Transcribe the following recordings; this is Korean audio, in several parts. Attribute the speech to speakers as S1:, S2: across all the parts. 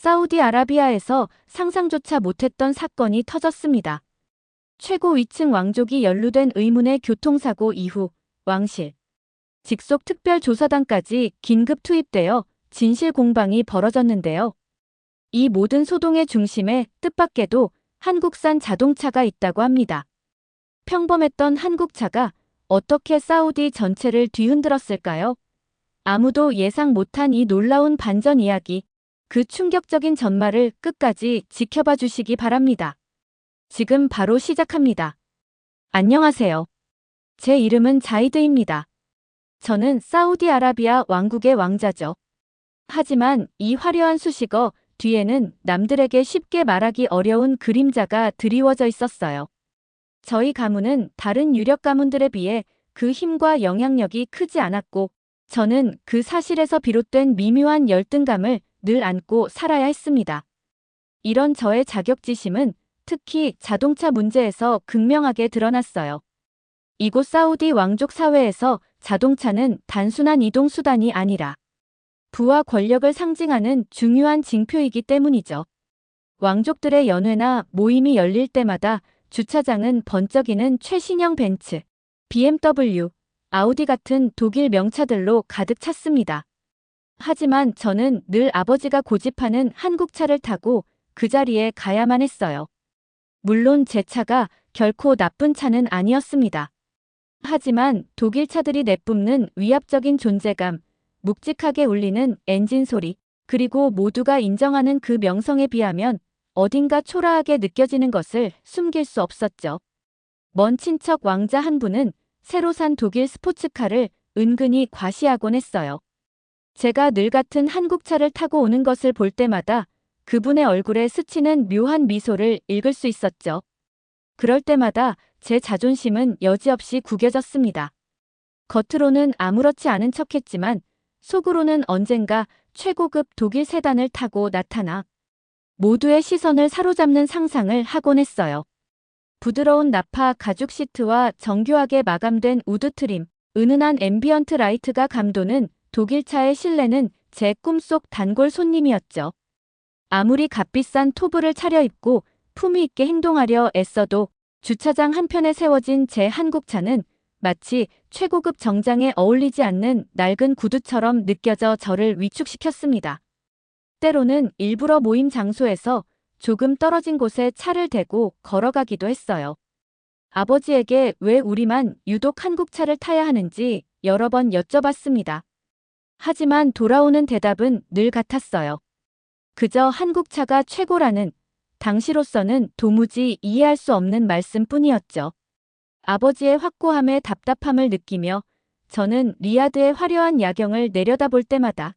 S1: 사우디아라비아에서 상상조차 못했던 사건이 터졌습니다. 최고 위층 왕족이 연루된 의문의 교통사고 이후 왕실, 직속 특별조사단까지 긴급 투입되어 진실 공방이 벌어졌는데요. 이 모든 소동의 중심에 뜻밖에도 한국산 자동차가 있다고 합니다. 평범했던 한국차가 어떻게 사우디 전체를 뒤흔들었을까요? 아무도 예상 못한 이 놀라운 반전 이야기, 그 충격적인 전말을 끝까지 지켜봐 주시기 바랍니다. 지금 바로 시작합니다. 안녕하세요. 제 이름은 자이드입니다. 저는 사우디아라비아 왕국의 왕자죠. 하지만 이 화려한 수식어 뒤에는 남들에게 쉽게 말하기 어려운 그림자가 드리워져 있었어요. 저희 가문은 다른 유력 가문들에 비해 그 힘과 영향력이 크지 않았고, 저는 그 사실에서 비롯된 미묘한 열등감을 늘 안고 살아야 했습니다. 이런 저의 자격지심은 특히 자동차 문제에서 극명하게 드러났어요. 이곳 사우디 왕족 사회에서 자동차는 단순한 이동수단이 아니라 부와 권력을 상징하는 중요한 징표이기 때문이죠. 왕족들의 연회나 모임이 열릴 때마다 주차장은 번쩍이는 최신형 벤츠, BMW, 아우디 같은 독일 명차들로 가득 찼습니다. 하지만 저는 늘 아버지가 고집하는 한국차를 타고 그 자리에 가야만 했어요. 물론 제 차가 결코 나쁜 차는 아니었습니다. 하지만 독일 차들이 내뿜는 위압적인 존재감, 묵직하게 울리는 엔진 소리, 그리고 모두가 인정하는 그 명성에 비하면 어딘가 초라하게 느껴지는 것을 숨길 수 없었죠. 먼 친척 왕자 한 분은 새로 산 독일 스포츠카를 은근히 과시하곤 했어요. 제가 늘 같은 한국차를 타고 오는 것을 볼 때마다 그분의 얼굴에 스치는 묘한 미소를 읽을 수 있었죠. 그럴 때마다 제 자존심은 여지없이 구겨졌습니다. 겉으로는 아무렇지 않은 척했지만 속으로는 언젠가 최고급 독일 세단을 타고 나타나 모두의 시선을 사로잡는 상상을 하곤 했어요. 부드러운 나파 가죽 시트와 정교하게 마감된 우드 트림, 은은한 앰비언트 라이트가 감도는 독일차의 실내는 제 꿈속 단골 손님이었죠. 아무리 값비싼 토브를 차려입고 품위 있게 행동하려 애써도 주차장 한편에 세워진 제 한국차는 마치 최고급 정장에 어울리지 않는 낡은 구두처럼 느껴져 저를 위축시켰습니다. 때로는 일부러 모임 장소에서 조금 떨어진 곳에 차를 대고 걸어가기도 했어요. 아버지에게 왜 우리만 유독 한국차를 타야 하는지 여러 번 여쭤봤습니다. 하지만 돌아오는 대답은 늘 같았어요. 그저 한국차가 최고라는, 당시로서는 도무지 이해할 수 없는 말씀뿐이었죠. 아버지의 확고함에 답답함을 느끼며 저는 리야드의 화려한 야경을 내려다볼 때마다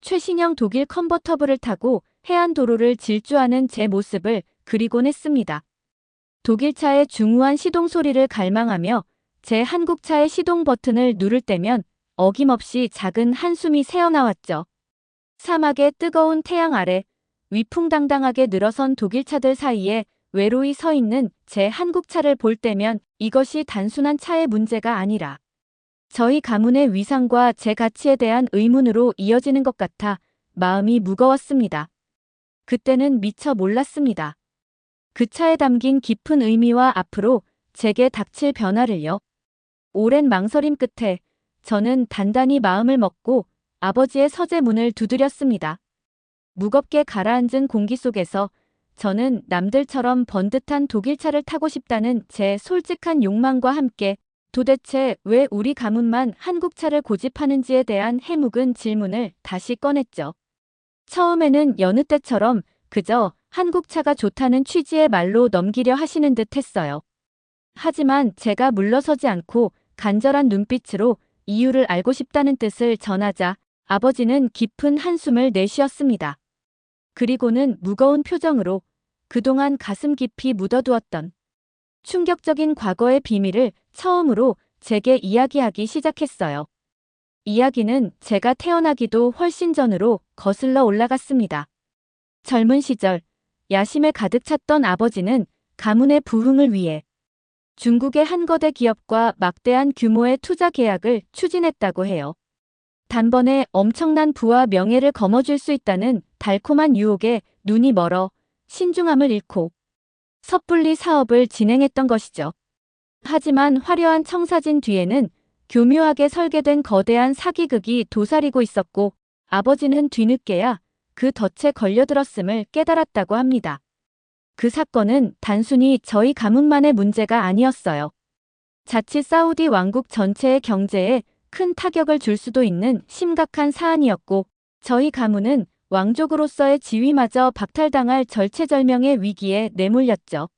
S1: 최신형 독일 컨버터블을 타고 해안도로를 질주하는 제 모습을 그리곤 했습니다. 독일차의 중후한 시동 소리를 갈망하며 제 한국차의 시동 버튼을 누를 때면 어김없이 작은 한숨이 새어나왔죠. 사막의 뜨거운 태양 아래 위풍당당하게 늘어선 독일차들 사이에 외로이 서 있는 제 한국차를 볼 때면 이것이 단순한 차의 문제가 아니라 저희 가문의 위상과 제 가치에 대한 의문으로 이어지는 것 같아 마음이 무거웠습니다. 그때는 미처 몰랐습니다. 그 차에 담긴 깊은 의미와 앞으로 제게 닥칠 변화를요. 오랜 망설임 끝에 저는 단단히 마음을 먹고 아버지의 서재 문을 두드렸습니다. 무겁게 가라앉은 공기 속에서 저는 남들처럼 번듯한 독일차를 타고 싶다는 제 솔직한 욕망과 함께 도대체 왜 우리 가문만 한국차를 고집하는지에 대한 해묵은 질문을 다시 꺼냈죠. 처음에는 여느 때처럼 그저 한국차가 좋다는 취지의 말로 넘기려 하시는 듯 했어요. 하지만 제가 물러서지 않고 간절한 눈빛으로 이유를 알고 싶다는 뜻을 전하자 아버지는 깊은 한숨을 내쉬었습니다. 그리고는 무거운 표정으로 그동안 가슴 깊이 묻어두었던 충격적인 과거의 비밀을 처음으로 제게 이야기하기 시작했어요. 이야기는 제가 태어나기도 훨씬 전으로 거슬러 올라갔습니다. 젊은 시절 야심에 가득 찼던 아버지는 가문의 부흥을 위해 중국의 한 거대 기업과 막대한 규모의 투자 계약을 추진했다고 해요. 단번에 엄청난 부와 명예를 거머쥘 수 있다는 달콤한 유혹에 눈이 멀어 신중함을 잃고 섣불리 사업을 진행했던 것이죠. 하지만 화려한 청사진 뒤에는 교묘하게 설계된 거대한 사기극이 도사리고 있었고 아버지는 뒤늦게야 그 덫에 걸려들었음을 깨달았다고 합니다. 그 사건은 단순히 저희 가문만의 문제가 아니었어요. 자칫 사우디 왕국 전체의 경제에 큰 타격을 줄 수도 있는 심각한 사안이었고 저희 가문은 왕족으로서의 지위마저 박탈당할 절체절명의 위기에 내몰렸죠.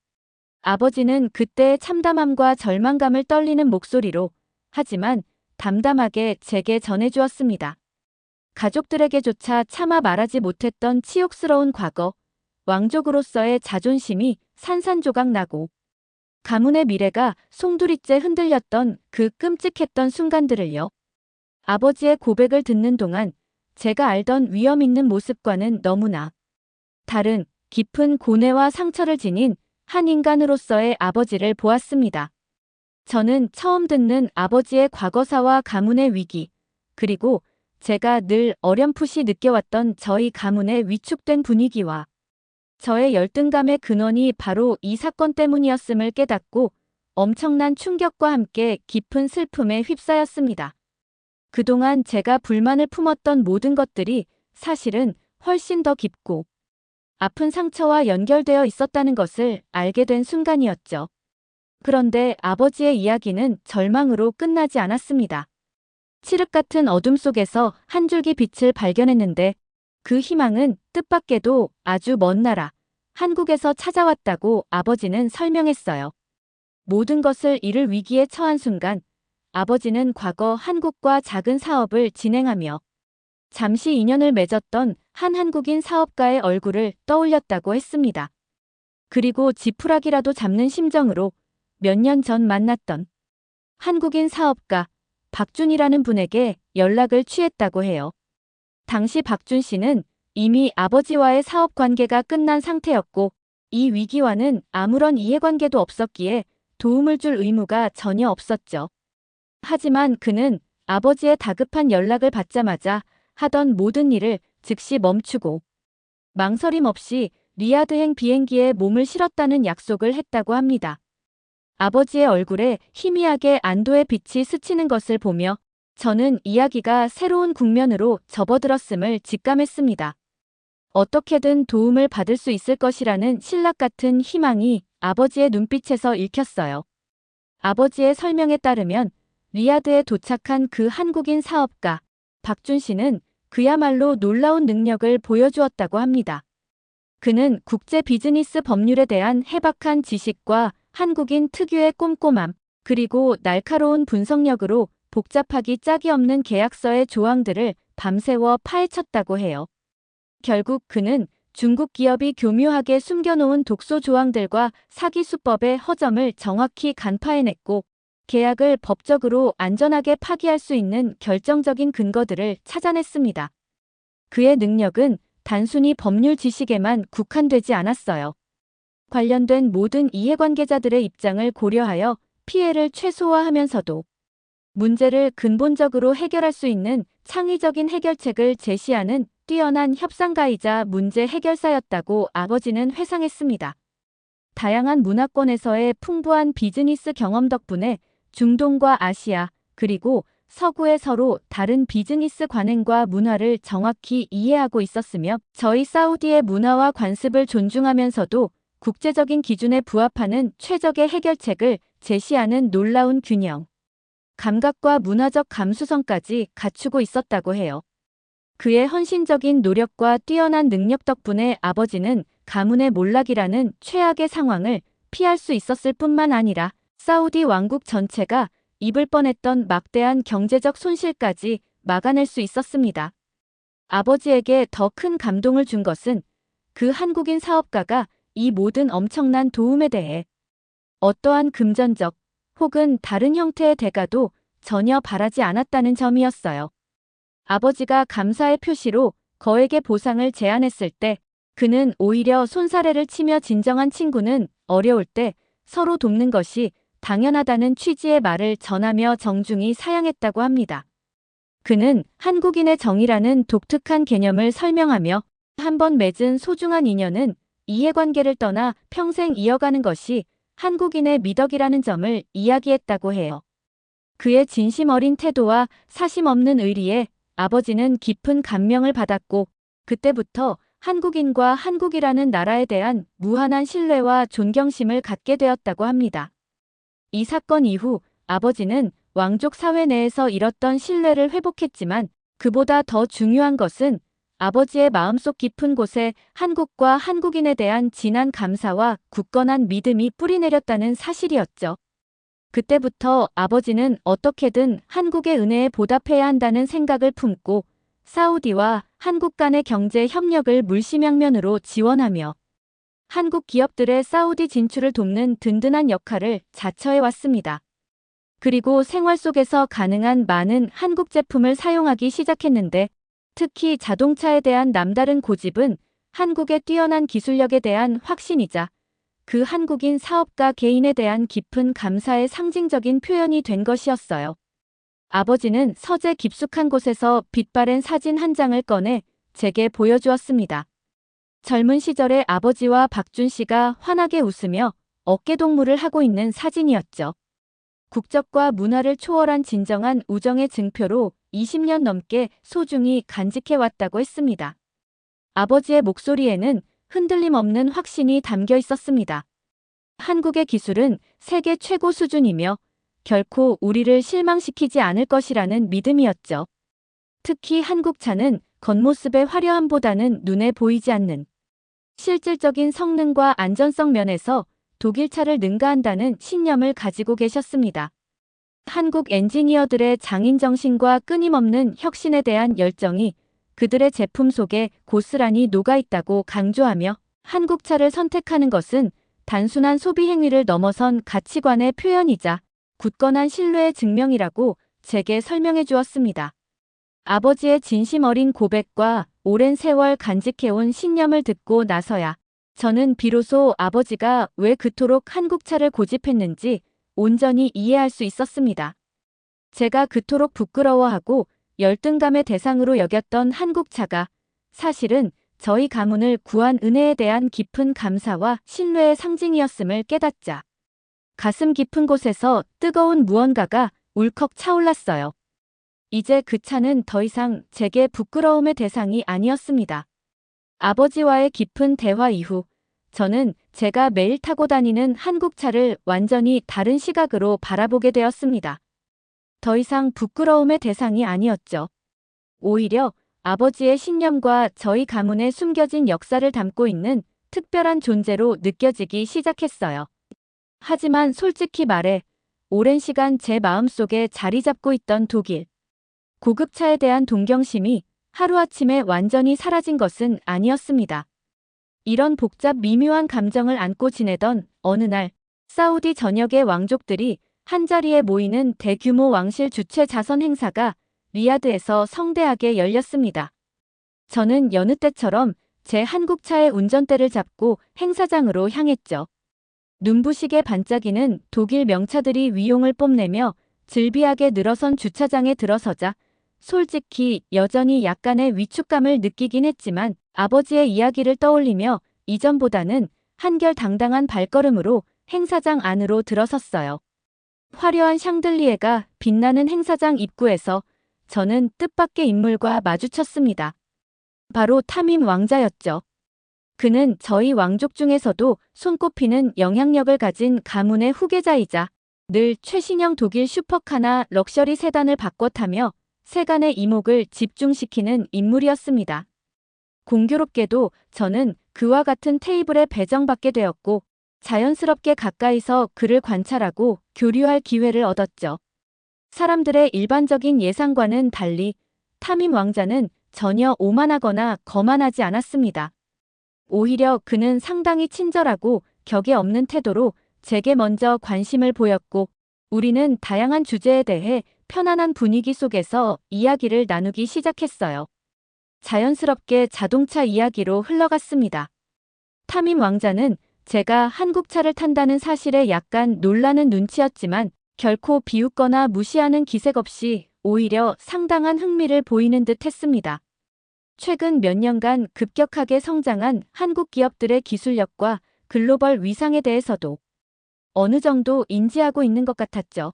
S1: 아버지는 그때의 참담함과 절망감을 떨리는 목소리로 하지만 담담하게 제게 전해주었습니다. 가족들에게조차 차마 말하지 못했던 치욕스러운 과거, 왕족으로서의 자존심이 산산조각 나고 가문의 미래가 송두리째 흔들렸던 그 끔찍했던 순간들을요. 아버지의 고백을 듣는 동안 제가 알던 위험 있는 모습과는 너무나 다른 깊은 고뇌와 상처를 지닌 한 인간으로서의 아버지를 보았습니다. 저는 처음 듣는 아버지의 과거사와 가문의 위기, 그리고 제가 늘 어렴풋이 느껴왔던 저희 가문의 위축된 분위기와 저의 열등감의 근원이 바로 이 사건 때문이었음을 깨닫고 엄청난 충격과 함께 깊은 슬픔에 휩싸였습니다. 그동안 제가 불만을 품었던 모든 것들이 사실은 훨씬 더 깊고 아픈 상처와 연결되어 있었다는 것을 알게 된 순간이었죠. 그런데 아버지의 이야기는 절망으로 끝나지 않았습니다. 칠흑 같은 어둠 속에서 한 줄기 빛을 발견했는데 그 희망은 뜻밖에도 아주 먼 나라, 한국에서 찾아왔다고 아버지는 설명했어요. 모든 것을 잃을 위기에 처한 순간 아버지는 과거 한국과 작은 사업을 진행하며 잠시 인연을 맺었던 한 한국인 사업가의 얼굴을 떠올렸다고 했습니다. 그리고 지푸라기라도 잡는 심정으로 몇 년 전 만났던 한국인 사업가 박준이라는 분에게 연락을 취했다고 해요. 당시 박준 씨는 이미 아버지와의 사업 관계가 끝난 상태였고 이 위기와는 아무런 이해관계도 없었기에 도움을 줄 의무가 전혀 없었죠. 하지만 그는 아버지의 다급한 연락을 받자마자 하던 모든 일을 즉시 멈추고 망설임 없이 리야드행 비행기에 몸을 실었다는 약속을 했다고 합니다. 아버지의 얼굴에 희미하게 안도의 빛이 스치는 것을 보며 저는 이야기가 새로운 국면으로 접어들었음을 직감했습니다. 어떻게든 도움을 받을 수 있을 것이라는 신락 같은 희망이 아버지의 눈빛에서 읽혔어요. 아버지의 설명에 따르면 리야드에 도착한 그 한국인 사업가 박준 씨는 그야말로 놀라운 능력을 보여주었다고 합니다. 그는 국제 비즈니스 법률에 대한 해박한 지식과 한국인 특유의 꼼꼼함, 그리고 날카로운 분석력으로 복잡하기 짝이 없는 계약서의 조항들을 밤새워 파헤쳤다고 해요. 결국 그는 중국 기업이 교묘하게 숨겨놓은 독소 조항들과 사기 수법의 허점을 정확히 간파해냈고 계약을 법적으로 안전하게 파기할 수 있는 결정적인 근거들을 찾아냈습니다. 그의 능력은 단순히 법률 지식에만 국한되지 않았어요. 관련된 모든 이해관계자들의 입장을 고려하여 피해를 최소화하면서도 문제를 근본적으로 해결할 수 있는 창의적인 해결책을 제시하는 뛰어난 협상가이자 문제 해결사였다고 아버지는 회상했습니다. 다양한 문화권에서의 풍부한 비즈니스 경험 덕분에 중동과 아시아, 그리고 서구의 서로 다른 비즈니스 관행과 문화를 정확히 이해하고 있었으며 저희 사우디의 문화와 관습을 존중하면서도 국제적인 기준에 부합하는 최적의 해결책을 제시하는 놀라운 균형, 감각과 문화적 감수성까지 갖추고 있었다고 해요. 그의 헌신적인 노력과 뛰어난 능력 덕분에 아버지는 가문의 몰락이라는 최악의 상황을 피할 수 있었을 뿐만 아니라 사우디 왕국 전체가 입을 뻔했던 막대한 경제적 손실까지 막아낼 수 있었습니다. 아버지에게 더 큰 감동을 준 것은 그 한국인 사업가가 이 모든 엄청난 도움에 대해 어떠한 금전적 혹은 다른 형태의 대가도 전혀 바라지 않았다는 점이었어요. 아버지가 감사의 표시로 거액의 보상을 제안했을 때 그는 오히려 손사래를 치며 진정한 친구는 어려울 때 서로 돕는 것이 당연하다는 취지의 말을 전하며 정중히 사양했다고 합니다. 그는 한국인의 정이라는 독특한 개념을 설명하며 한 번 맺은 소중한 인연은 이해관계를 떠나 평생 이어가는 것이 한국인의 미덕이라는 점을 이야기했다고 해요. 그의 진심 어린 태도와 사심 없는 의리에 아버지는 깊은 감명을 받았고 그때부터 한국인과 한국이라는 나라에 대한 무한한 신뢰와 존경심을 갖게 되었다고 합니다. 이 사건 이후 아버지는 왕족 사회 내에서 잃었던 신뢰를 회복했지만 그보다 더 중요한 것은 아버지의 마음속 깊은 곳에 한국과 한국인에 대한 진한 감사와 굳건한 믿음이 뿌리내렸다는 사실이었죠. 그때부터 아버지는 어떻게든 한국의 은혜에 보답해야 한다는 생각을 품고 사우디와 한국 간의 경제 협력을 물심양면으로 지원하며 한국 기업들의 사우디 진출을 돕는 든든한 역할을 자처해 왔습니다. 그리고 생활 속에서 가능한 많은 한국 제품을 사용하기 시작했는데 특히 자동차에 대한 남다른 고집은 한국의 뛰어난 기술력에 대한 확신이자 그 한국인 사업가 개인에 대한 깊은 감사의 상징적인 표현이 된 것이었어요. 아버지는 서재 깊숙한 곳에서 빛바랜 사진 한 장을 꺼내 제게 보여주었습니다. 젊은 시절의 아버지와 박준 씨가 환하게 웃으며 어깨동무를 하고 있는 사진이었죠. 국적과 문화를 초월한 진정한 우정의 증표로 20년 넘게 소중히 간직해왔다고 했습니다. 아버지의 목소리에는 흔들림 없는 확신이 담겨 있었습니다. 한국의 기술은 세계 최고 수준이며 결코 우리를 실망시키지 않을 것이라는 믿음이었죠. 특히 한국차는 겉모습의 화려함보다는 눈에 보이지 않는 실질적인 성능과 안전성 면에서 독일차를 능가한다는 신념을 가지고 계셨습니다. 한국 엔지니어들의 장인정신과 끊임없는 혁신에 대한 열정이 그들의 제품 속에 고스란히 녹아있다고 강조하며 한국차를 선택하는 것은 단순한 소비 행위를 넘어선 가치관의 표현이자 굳건한 신뢰의 증명이라고 제게 설명해 주었습니다. 아버지의 진심 어린 고백과 오랜 세월 간직해온 신념을 듣고 나서야 저는 비로소 아버지가 왜 그토록 한국차를 고집했는지 온전히 이해할 수 있었습니다. 제가 그토록 부끄러워하고 열등감의 대상으로 여겼던 한국차가 사실은 저희 가문을 구한 은혜에 대한 깊은 감사와 신뢰의 상징이었음을 깨닫자 가슴 깊은 곳에서 뜨거운 무언가가 울컥 차올랐어요. 이제 그 차는 더 이상 제게 부끄러움의 대상이 아니었습니다. 아버지와의 깊은 대화 이후 저는 제가 매일 타고 다니는 한국차를 완전히 다른 시각으로 바라보게 되었습니다. 더 이상 부끄러움의 대상이 아니었죠. 오히려 아버지의 신념과 저희 가문의 숨겨진 역사를 담고 있는 특별한 존재로 느껴지기 시작했어요. 하지만 솔직히 말해 오랜 시간 제 마음속에 자리 잡고 있던 독일 고급차에 대한 동경심이 하루아침에 완전히 사라진 것은 아니었습니다. 이런 복잡 미묘한 감정을 안고 지내던 어느 날 사우디 전역의 왕족들이 한자리에 모이는 대규모 왕실 주최 자선 행사가 리야드에서 성대하게 열렸습니다. 저는 여느 때처럼 제 한국차의 운전대를 잡고 행사장으로 향했죠. 눈부시게 반짝이는 독일 명차들이 위용을 뽐내며 즐비하게 늘어선 주차장에 들어서자 솔직히 여전히 약간의 위축감을 느끼긴 했지만 아버지의 이야기를 떠올리며 이전보다는 한결 당당한 발걸음으로 행사장 안으로 들어섰어요. 화려한 샹들리에가 빛나는 행사장 입구에서 저는 뜻밖의 인물과 마주쳤습니다. 바로 타밈 왕자였죠. 그는 저희 왕족 중에서도 손꼽히는 영향력을 가진 가문의 후계자이자 늘 최신형 독일 슈퍼카나 럭셔리 세단을 바꿔 타며 세간의 이목을 집중시키는 인물이었습니다. 공교롭게도 저는 그와 같은 테이블에 배정받게 되었고 자연스럽게 가까이서 그를 관찰하고 교류할 기회를 얻었죠. 사람들의 일반적인 예상과는 달리 타밈 왕자는 전혀 오만하거나 거만하지 않았습니다. 오히려 그는 상당히 친절하고 격에 없는 태도로 제게 먼저 관심을 보였고 우리는 다양한 주제에 대해 편안한 분위기 속에서 이야기를 나누기 시작했어요. 자연스럽게 자동차 이야기로 흘러갔습니다. 타밈 왕자는 제가 한국차를 탄다는 사실에 약간 놀라는 눈치였지만 결코 비웃거나 무시하는 기색 없이 오히려 상당한 흥미를 보이는 듯 했습니다. 최근 몇 년간 급격하게 성장한 한국 기업들의 기술력과 글로벌 위상에 대해서도 어느 정도 인지하고 있는 것 같았죠.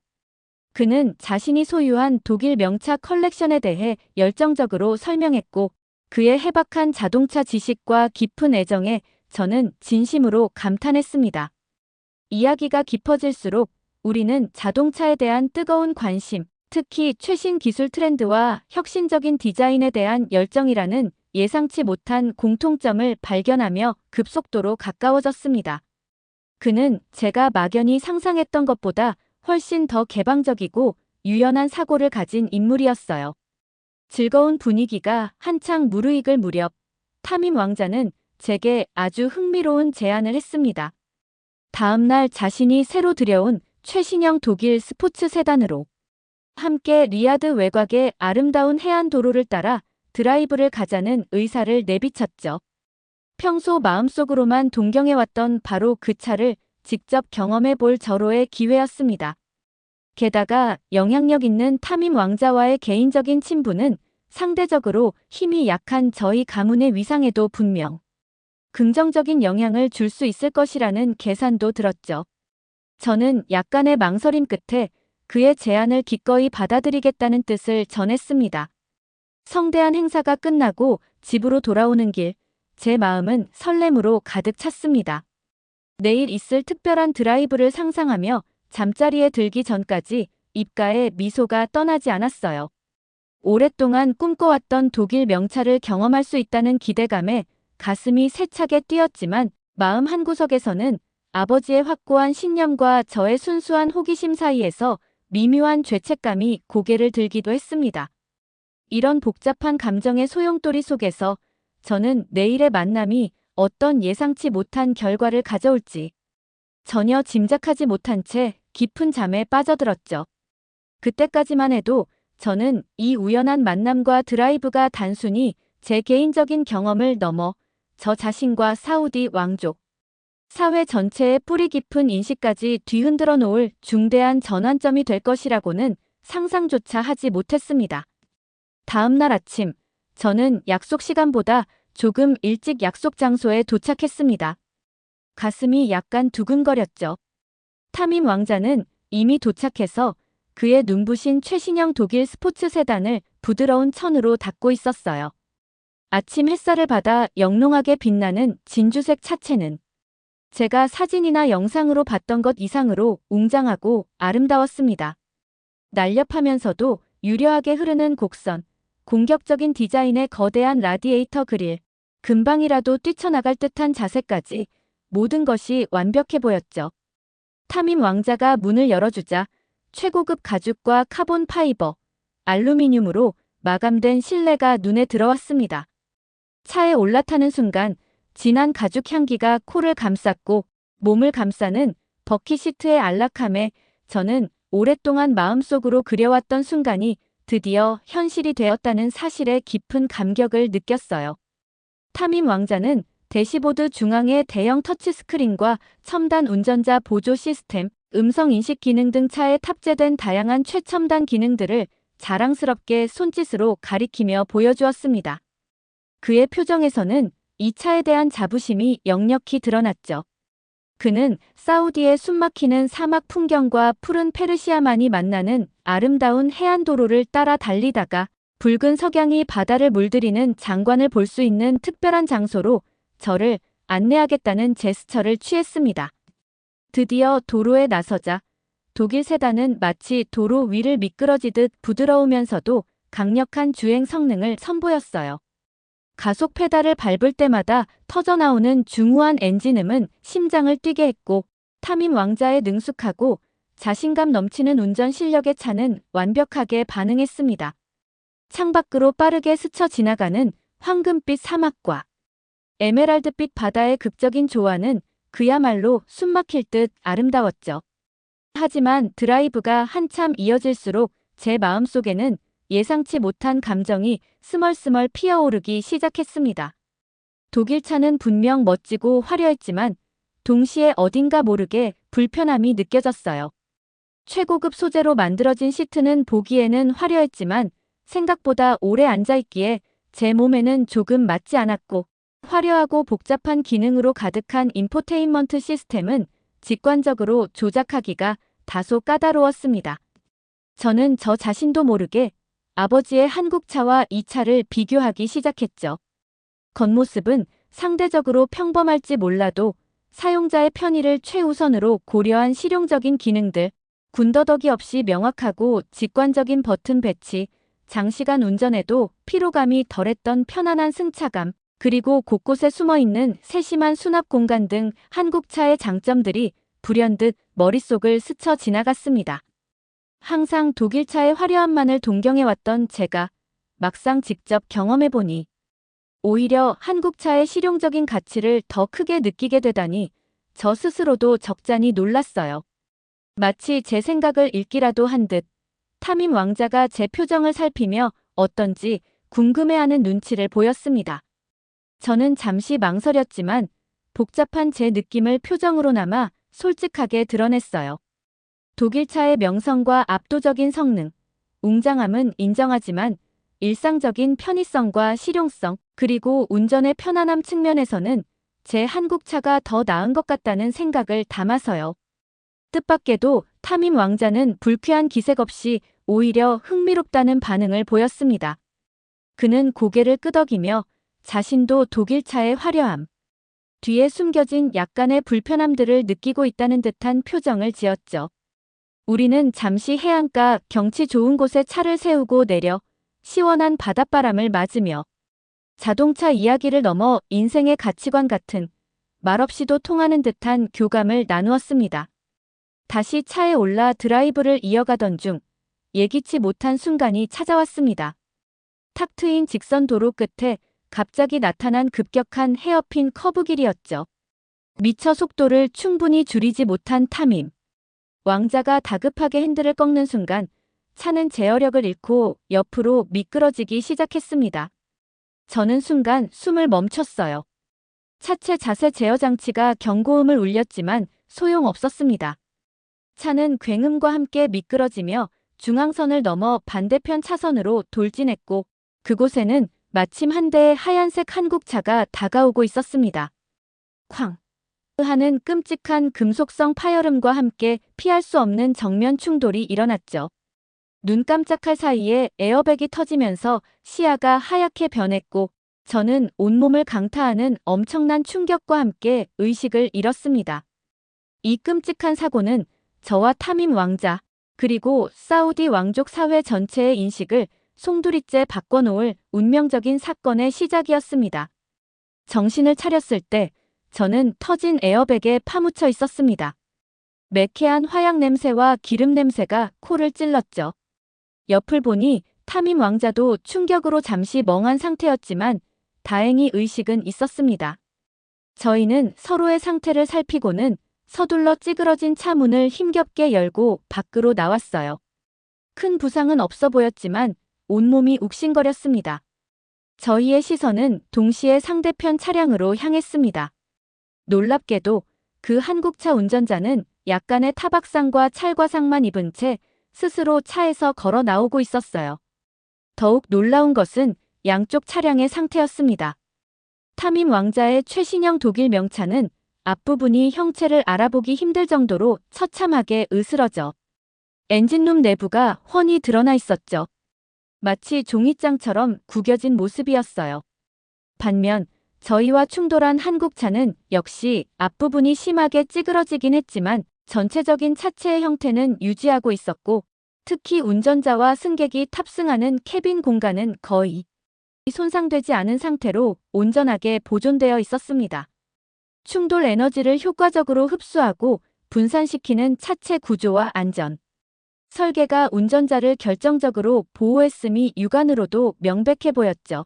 S1: 그는 자신이 소유한 독일 명차 컬렉션에 대해 열정적으로 설명했고, 그의 해박한 자동차 지식과 깊은 애정에 저는 진심으로 감탄했습니다. 이야기가 깊어질수록 우리는 자동차에 대한 뜨거운 관심, 특히 최신 기술 트렌드와 혁신적인 디자인에 대한 열정이라는 예상치 못한 공통점을 발견하며 급속도로 가까워졌습니다. 그는 제가 막연히 상상했던 것보다 훨씬 더 개방적이고 유연한 사고를 가진 인물이었어요. 즐거운 분위기가 한창 무르익을 무렵 타민 왕자는 제게 아주 흥미로운 제안을 했습니다. 다음 날 자신이 새로 들여온 최신형 독일 스포츠 세단으로 함께 리야드 외곽의 아름다운 해안 도로를 따라 드라이브를 가자는 의사를 내비쳤죠. 평소 마음속으로만 동경해왔던 바로 그 차를 직접 경험해 볼 절호의 기회였습니다. 게다가 영향력 있는 타민 왕자와의 개인적인 친분은 상대적으로 힘이 약한 저희 가문의 위상에도 분명 긍정적인 영향을 줄 수 있을 것이라는 계산도 들었죠. 저는 약간의 망설임 끝에 그의 제안을 기꺼이 받아들이겠다는 뜻을 전했습니다. 성대한 행사가 끝나고 집으로 돌아오는 길, 제 마음은 설렘으로 가득 찼습니다. 내일 있을 특별한 드라이브를 상상하며 잠자리에 들기 전까지 입가에 미소가 떠나지 않았어요. 오랫동안 꿈꿔왔던 독일 명차를 경험할 수 있다는 기대감에 가슴이 세차게 뛰었지만 마음 한구석에서는 아버지의 확고한 신념과 저의 순수한 호기심 사이에서 미묘한 죄책감이 고개를 들기도 했습니다. 이런 복잡한 감정의 소용돌이 속에서 저는 내일의 만남이 어떤 예상치 못한 결과를 가져올지 전혀 짐작하지 못한 채 깊은 잠에 빠져들었죠. 그때까지만 해도 저는 이 우연한 만남과 드라이브가 단순히 제 개인적인 경험을 넘어 저 자신과 사우디 왕족, 사회 전체의 뿌리 깊은 인식까지 뒤흔들어 놓을 중대한 전환점이 될 것이라고는 상상조차 하지 못했습니다. 다음 날 아침, 저는 약속 시간보다 조금 일찍 약속 장소에 도착했습니다. 가슴이 약간 두근거렸죠. 타민 왕자는 이미 도착해서 그의 눈부신 최신형 독일 스포츠 세단을 부드러운 천으로 닦고 있었어요. 아침 햇살을 받아 영롱하게 빛나는 진주색 차체는 제가 사진이나 영상으로 봤던 것 이상으로 웅장하고 아름다웠습니다. 날렵하면서도 유려하게 흐르는 곡선, 공격적인 디자인의 거대한 라디에이터 그릴, 금방이라도 뛰쳐나갈 듯한 자세까지 모든 것이 완벽해 보였죠. 타민 왕자가 문을 열어주자 최고급 가죽과 카본 파이버, 알루미늄으로 마감된 실내가 눈에 들어왔습니다. 차에 올라타는 순간 진한 가죽 향기가 코를 감쌌고 몸을 감싸는 버킷시트의 안락함에 저는 오랫동안 마음속으로 그려왔던 순간이 드디어 현실이 되었다는 사실에 깊은 감격을 느꼈어요. 타민 왕자는 대시보드 중앙에 대형 터치스크린과 첨단 운전자 보조 시스템, 음성 인식 기능 등 차에 탑재된 다양한 최첨단 기능들을 자랑스럽게 손짓으로 가리키며 보여주었습니다. 그의 표정에서는 이 차에 대한 자부심이 역력히 드러났죠. 그는 사우디의 숨막히는 사막 풍경과 푸른 페르시아만이 만나는 아름다운 해안도로를 따라 달리다가 붉은 석양이 바다를 물들이는 장관을 볼 수 있는 특별한 장소로 저를 안내하겠다는 제스처를 취했습니다. 드디어 도로에 나서자 독일 세단은 마치 도로 위를 미끄러지듯 부드러우면서도 강력한 주행 성능을 선보였어요. 가속 페달을 밟을 때마다 터져나오는 중후한 엔진음은 심장을 뛰게 했고 타민 왕자의 능숙하고 자신감 넘치는 운전 실력의 차는 완벽하게 반응했습니다. 창밖으로 빠르게 스쳐 지나가는 황금빛 사막과 에메랄드빛 바다의 극적인 조화는 그야말로 숨막힐 듯 아름다웠죠. 하지만 드라이브가 한참 이어질수록 제 마음속에는 예상치 못한 감정이 스멀스멀 피어오르기 시작했습니다. 독일 차는 분명 멋지고 화려했지만 동시에 어딘가 모르게 불편함이 느껴졌어요. 최고급 소재로 만들어진 시트는 보기에는 화려했지만 생각보다 오래 앉아있기에 제 몸에는 조금 맞지 않았고, 화려하고 복잡한 기능으로 가득한 인포테인먼트 시스템은 직관적으로 조작하기가 다소 까다로웠습니다. 저는 저 자신도 모르게 아버지의 한국차와 이 차를 비교하기 시작했죠. 겉모습은 상대적으로 평범할지 몰라도 사용자의 편의를 최우선으로 고려한 실용적인 기능들, 군더더기 없이 명확하고 직관적인 버튼 배치, 장시간 운전에도 피로감이 덜했던 편안한 승차감, 그리고 곳곳에 숨어있는 세심한 수납 공간 등 한국차의 장점들이 불현듯 머릿속을 스쳐 지나갔습니다. 항상 독일차의 화려함만을 동경해왔던 제가 막상 직접 경험해보니 오히려 한국차의 실용적인 가치를 더 크게 느끼게 되다니 저 스스로도 적잖이 놀랐어요. 마치 제 생각을 읽기라도 한 듯 탐임 왕자가 제 표정을 살피며 어떤지 궁금해하는 눈치를 보였습니다. 저는 잠시 망설였지만 복잡한 제 느낌을 표정으로나마 솔직하게 드러냈어요. 독일차의 명성과 압도적인 성능, 웅장함은 인정하지만 일상적인 편의성과 실용성, 그리고 운전의 편안함 측면에서는 제 한국차가 더 나은 것 같다는 생각을 담아서요. 뜻밖에도 탐임 왕자는 불쾌한 기색 없이 오히려 흥미롭다는 반응을 보였습니다. 그는 고개를 끄덕이며 자신도 독일차의 화려함, 뒤에 숨겨진 약간의 불편함들을 느끼고 있다는 듯한 표정을 지었죠. 우리는 잠시 해안가 경치 좋은 곳에 차를 세우고 내려 시원한 바닷바람을 맞으며 자동차 이야기를 넘어 인생의 가치관 같은 말없이도 통하는 듯한 교감을 나누었습니다. 다시 차에 올라 드라이브를 이어가던 중 예기치 못한 순간이 찾아왔습니다. 탁 트인 직선 도로 끝에 갑자기 나타난 급격한 헤어핀 커브길이었죠. 미처 속도를 충분히 줄이지 못한 탐임 왕자가 다급하게 핸들을 꺾는 순간 차는 제어력을 잃고 옆으로 미끄러지기 시작했습니다. 저는 순간 숨을 멈췄어요. 차체 자세 제어 장치가 경고음을 울렸지만 소용없었습니다. 차는 굉음과 함께 미끄러지며 중앙선을 넘어 반대편 차선으로 돌진했고 그곳에는 마침 한 대의 하얀색 한국차가 다가오고 있었습니다. 쾅! 하는 끔찍한 금속성 파열음과 함께 피할 수 없는 정면 충돌이 일어났죠. 눈 깜짝할 사이에 에어백이 터지면서 시야가 하얗게 변했고 저는 온몸을 강타하는 엄청난 충격과 함께 의식을 잃었습니다. 이 끔찍한 사고는 저와 탐임 왕자, 그리고 사우디 왕족 사회 전체의 인식을 송두리째 바꿔놓을 운명적인 사건의 시작이었습니다. 정신을 차렸을 때 저는 터진 에어백에 파묻혀 있었습니다. 매캐한 화약 냄새와 기름 냄새가 코를 찔렀죠. 옆을 보니 탐임 왕자도 충격으로 잠시 멍한 상태였지만 다행히 의식은 있었습니다. 저희는 서로의 상태를 살피고는 서둘러 찌그러진 차 문을 힘겹게 열고 밖으로 나왔어요. 큰 부상은 없어 보였지만 온몸이 욱신거렸습니다. 저희의 시선은 동시에 상대편 차량으로 향했습니다. 놀랍게도 그 한국차 운전자는 약간의 타박상과 찰과상만 입은 채 스스로 차에서 걸어 나오고 있었어요. 더욱 놀라운 것은 양쪽 차량의 상태였습니다. 탐임 왕자의 최신형 독일 명차는 앞부분이 형체를 알아보기 힘들 정도로 처참하게 으스러져 엔진룸 내부가 훤히 드러나 있었죠. 마치 종이장처럼 구겨진 모습이었어요. 반면 저희와 충돌한 한국차는 역시 앞부분이 심하게 찌그러지긴 했지만 전체적인 차체의 형태는 유지하고 있었고 특히 운전자와 승객이 탑승하는 캐빈 공간은 거의 손상되지 않은 상태로 온전하게 보존되어 있었습니다. 충돌 에너지를 효과적으로 흡수하고 분산시키는 차체 구조와 안전, 설계가 운전자를 결정적으로 보호했음이 육안으로도 명백해 보였죠.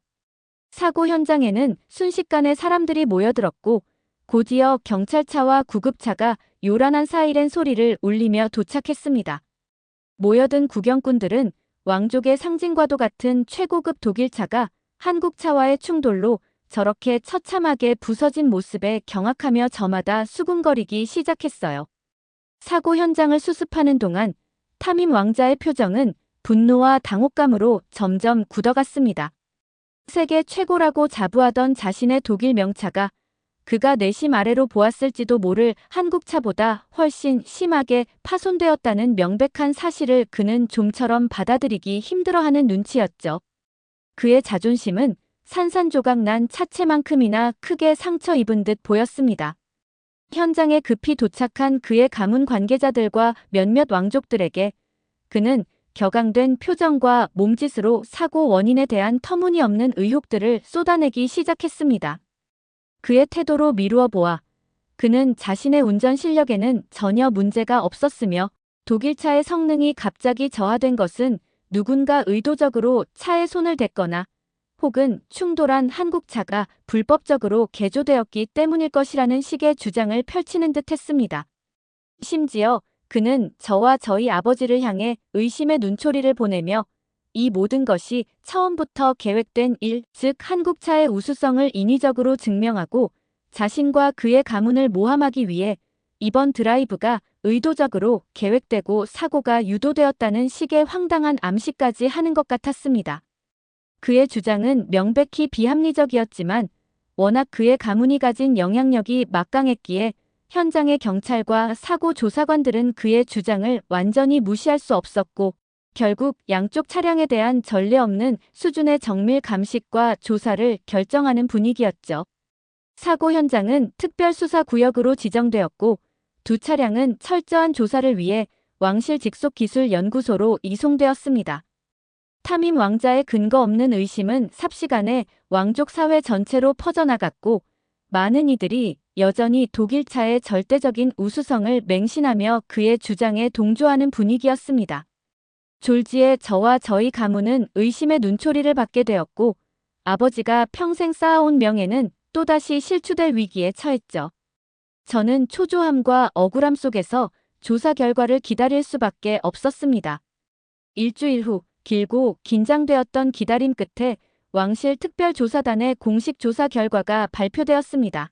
S1: 사고 현장에는 순식간에 사람들이 모여들었고 곧이어 경찰차와 구급차가 요란한 사이렌 소리를 울리며 도착했습니다. 모여든 구경꾼들은 왕족의 상징과도 같은 최고급 독일차가 한국차와의 충돌로 저렇게 처참하게 부서진 모습에 경악하며 저마다 수군거리기 시작했어요. 사고 현장을 수습하는 동안 타민 왕자의 표정은 분노와 당혹감으로 점점 굳어갔습니다. 세계 최고라고 자부하던 자신의 독일 명차가 그가 내심 아래로 보았을지도 모를 한국차보다 훨씬 심하게 파손되었다는 명백한 사실을 그는 좀처럼 받아들이기 힘들어하는 눈치였죠. 그의 자존심은 산산조각 난 차체만큼이나 크게 상처 입은 듯 보였습니다. 현장에 급히 도착한 그의 가문 관계자들과 몇몇 왕족들에게 그는 격앙된 표정과 몸짓으로 사고 원인에 대한 터무니없는 의혹들을 쏟아내기 시작했습니다. 그의 태도로 미루어 보아 그는 자신의 운전 실력에는 전혀 문제가 없었으며 독일차의 성능이 갑자기 저하된 것은 누군가 의도적으로 차에 손을 댔거나 혹은 충돌한 한국차가 불법적으로 개조되었기 때문일 것이라는 식의 주장을 펼치는 듯 했습니다. 심지어 그는 저와 저희 아버지를 향해 의심의 눈초리를 보내며 이 모든 것이 처음부터 계획된 일, 즉 한국차의 우수성을 인위적으로 증명하고 자신과 그의 가문을 모함하기 위해 이번 드라이브가 의도적으로 계획되고 사고가 유도되었다는 식의 황당한 암시까지 하는 것 같았습니다. 그의 주장은 명백히 비합리적이었지만 워낙 그의 가문이 가진 영향력이 막강했기에 현장의 경찰과 사고 조사관들은 그의 주장을 완전히 무시할 수 없었고 결국 양쪽 차량에 대한 전례 없는 수준의 정밀 감식과 조사를 결정하는 분위기였죠. 사고 현장은 특별수사구역으로 지정되었고 두 차량은 철저한 조사를 위해 왕실 직속기술연구소로 이송되었습니다. 타민 왕자의 근거 없는 의심은 삽시간에 왕족 사회 전체로 퍼져나갔고 많은 이들이 여전히 독일차의 절대적인 우수성을 맹신하며 그의 주장에 동조하는 분위기였습니다. 졸지에 저와 저희 가문은 의심의 눈초리를 받게 되었고 아버지가 평생 쌓아온 명예는 또다시 실추될 위기에 처했죠. 저는 초조함과 억울함 속에서 조사 결과를 기다릴 수밖에 없었습니다. 일주일 후 길고 긴장되었던 기다림 끝에 왕실 특별조사단의 공식 조사 결과가 발표되었습니다.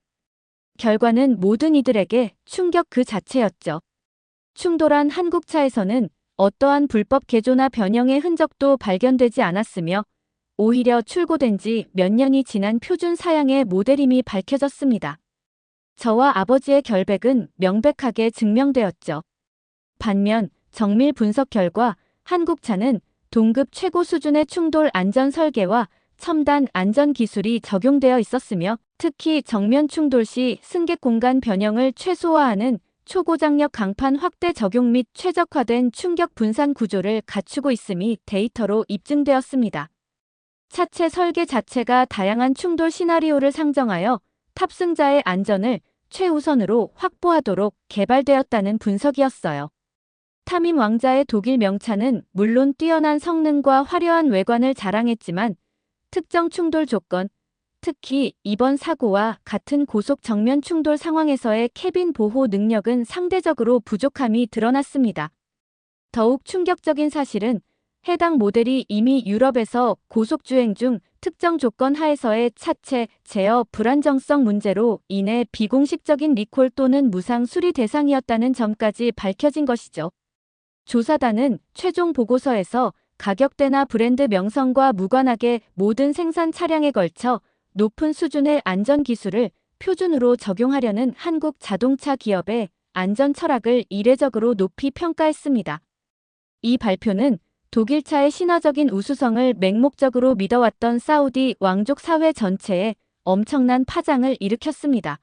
S1: 결과는 모든 이들에게 충격 그 자체였죠. 충돌한 한국차에서는 어떠한 불법 개조나 변형의 흔적도 발견되지 않았으며 오히려 출고된 지 몇 년이 지난 표준 사양의 모델임이 밝혀졌습니다. 저와 아버지의 결백은 명백하게 증명되었죠. 반면 정밀 분석 결과 한국차는 동급 최고 수준의 충돌 안전 설계와 첨단 안전 기술이 적용되어 있었으며 특히 정면 충돌 시 승객 공간 변형을 최소화하는 초고장력 강판 확대 적용 및 최적화된 충격 분산 구조를 갖추고 있음이 데이터로 입증되었습니다. 차체 설계 자체가 다양한 충돌 시나리오를 상정하여 탑승자의 안전을 최우선으로 확보하도록 개발되었다는 분석이었어요. 타민 왕자의 독일 명차는 물론 뛰어난 성능과 화려한 외관을 자랑했지만 특정 충돌 조건, 특히 이번 사고와 같은 고속 정면 충돌 상황에서의 캐빈 보호 능력은 상대적으로 부족함이 드러났습니다. 더욱 충격적인 사실은 해당 모델이 이미 유럽에서 고속주행 중 특정 조건 하에서의 차체 제어 불안정성 문제로 인해 비공식적인 리콜 또는 무상 수리 대상이었다는 점까지 밝혀진 것이죠. 조사단은 최종 보고서에서 가격대나 브랜드 명성과 무관하게 모든 생산 차량에 걸쳐 높은 수준의 안전 기술을 표준으로 적용하려는 한국 자동차 기업의 안전 철학을 이례적으로 높이 평가했습니다. 이 발표는 독일차의 신화적인 우수성을 맹목적으로 믿어왔던 사우디 왕족 사회 전체에 엄청난 파장을 일으켰습니다.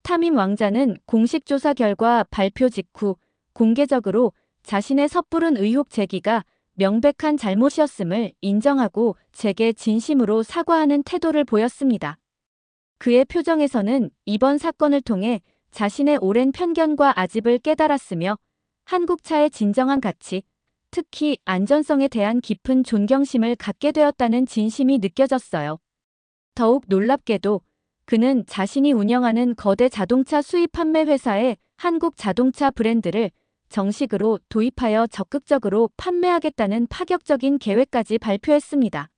S1: 타민 왕자는 공식 조사 결과 발표 직후 공개적으로 자신의 섣부른 의혹 제기가 명백한 잘못이었음을 인정하고 제게 진심으로 사과하는 태도를 보였습니다. 그의 표정에서는 이번 사건을 통해 자신의 오랜 편견과 아집을 깨달았으며 한국차의 진정한 가치, 특히 안전성에 대한 깊은 존경심을 갖게 되었다는 진심이 느껴졌어요. 더욱 놀랍게도 그는 자신이 운영하는 거대 자동차 수입 판매 회사의 한국 자동차 브랜드를 정식으로 도입하여 적극적으로 판매하겠다는 파격적인 계획까지 발표했습니다.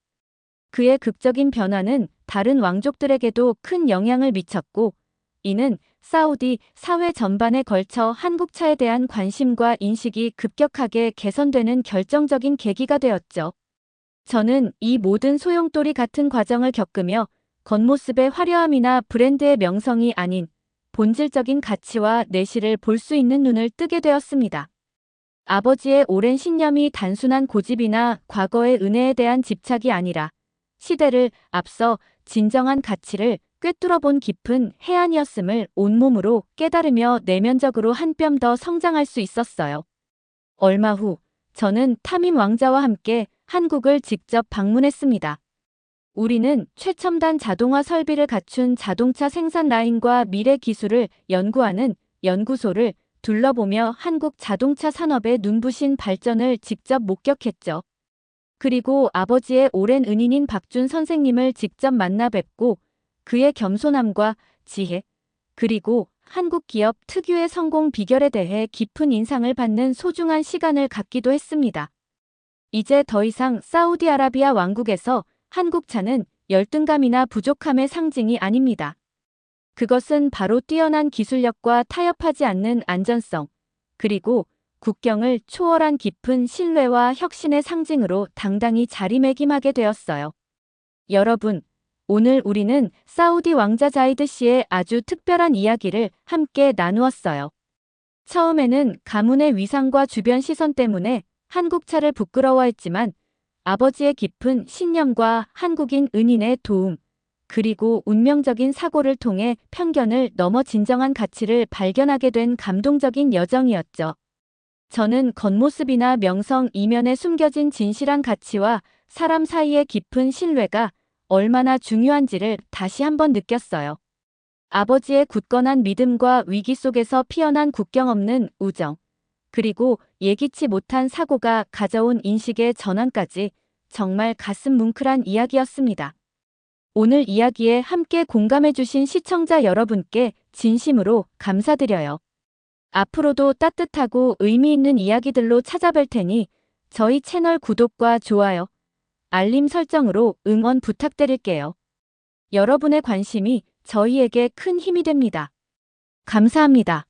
S1: 그의 극적인 변화는 다른 왕족들에게도 큰 영향을 미쳤고 이는 사우디 사회 전반에 걸쳐 한국차에 대한 관심과 인식이 급격하게 개선되는 결정적인 계기가 되었죠. 저는 이 모든 소용돌이 같은 과정을 겪으며 겉모습의 화려함이나 브랜드의 명성이 아닌 본질적인 가치와 내실을 볼 수 있는 눈을 뜨게 되었습니다. 아버지의 오랜 신념이 단순한 고집이나 과거의 은혜에 대한 집착이 아니라 시대를 앞서 진정한 가치를 꿰뚫어본 깊은 해안이었음을 온몸으로 깨달으며 내면적으로 한 뼘 더 성장할 수 있었어요. 얼마 후 저는 타민 왕자와 함께 한국을 직접 방문했습니다. 우리는 최첨단 자동화 설비를 갖춘 자동차 생산 라인과 미래 기술을 연구하는 연구소를 둘러보며 한국 자동차 산업의 눈부신 발전을 직접 목격했죠. 그리고 아버지의 오랜 은인인 박준 선생님을 직접 만나 뵙고 그의 겸손함과 지혜, 그리고 한국 기업 특유의 성공 비결에 대해 깊은 인상을 받는 소중한 시간을 갖기도 했습니다. 이제 더 이상 사우디아라비아 왕국에서 한국차는 열등감이나 부족함의 상징이 아닙니다. 그것은 바로 뛰어난 기술력과 타협하지 않는 안전성, 그리고 국경을 초월한 깊은 신뢰와 혁신의 상징으로 당당히 자리매김하게 되었어요. 여러분, 오늘 우리는 사우디 왕자 자이드 씨의 아주 특별한 이야기를 함께 나누었어요. 처음에는 가문의 위상과 주변 시선 때문에 한국차를 부끄러워했지만 아버지의 깊은 신념과 한국인 은인의 도움, 그리고 운명적인 사고를 통해 편견을 넘어 진정한 가치를 발견하게 된 감동적인 여정이었죠. 저는 겉모습이나 명성 이면에 숨겨진 진실한 가치와 사람 사이의 깊은 신뢰가 얼마나 중요한지를 다시 한번 느꼈어요. 아버지의 굳건한 믿음과 위기 속에서 피어난 국경 없는 우정, 그리고 예기치 못한 사고가 가져온 인식의 전환까지 정말 가슴 뭉클한 이야기였습니다. 오늘 이야기에 함께 공감해주신 시청자 여러분께 진심으로 감사드려요. 앞으로도 따뜻하고 의미 있는 이야기들로 찾아뵐 테니 저희 채널 구독과 좋아요, 알림 설정으로 응원 부탁드릴게요. 여러분의 관심이 저희에게 큰 힘이 됩니다. 감사합니다.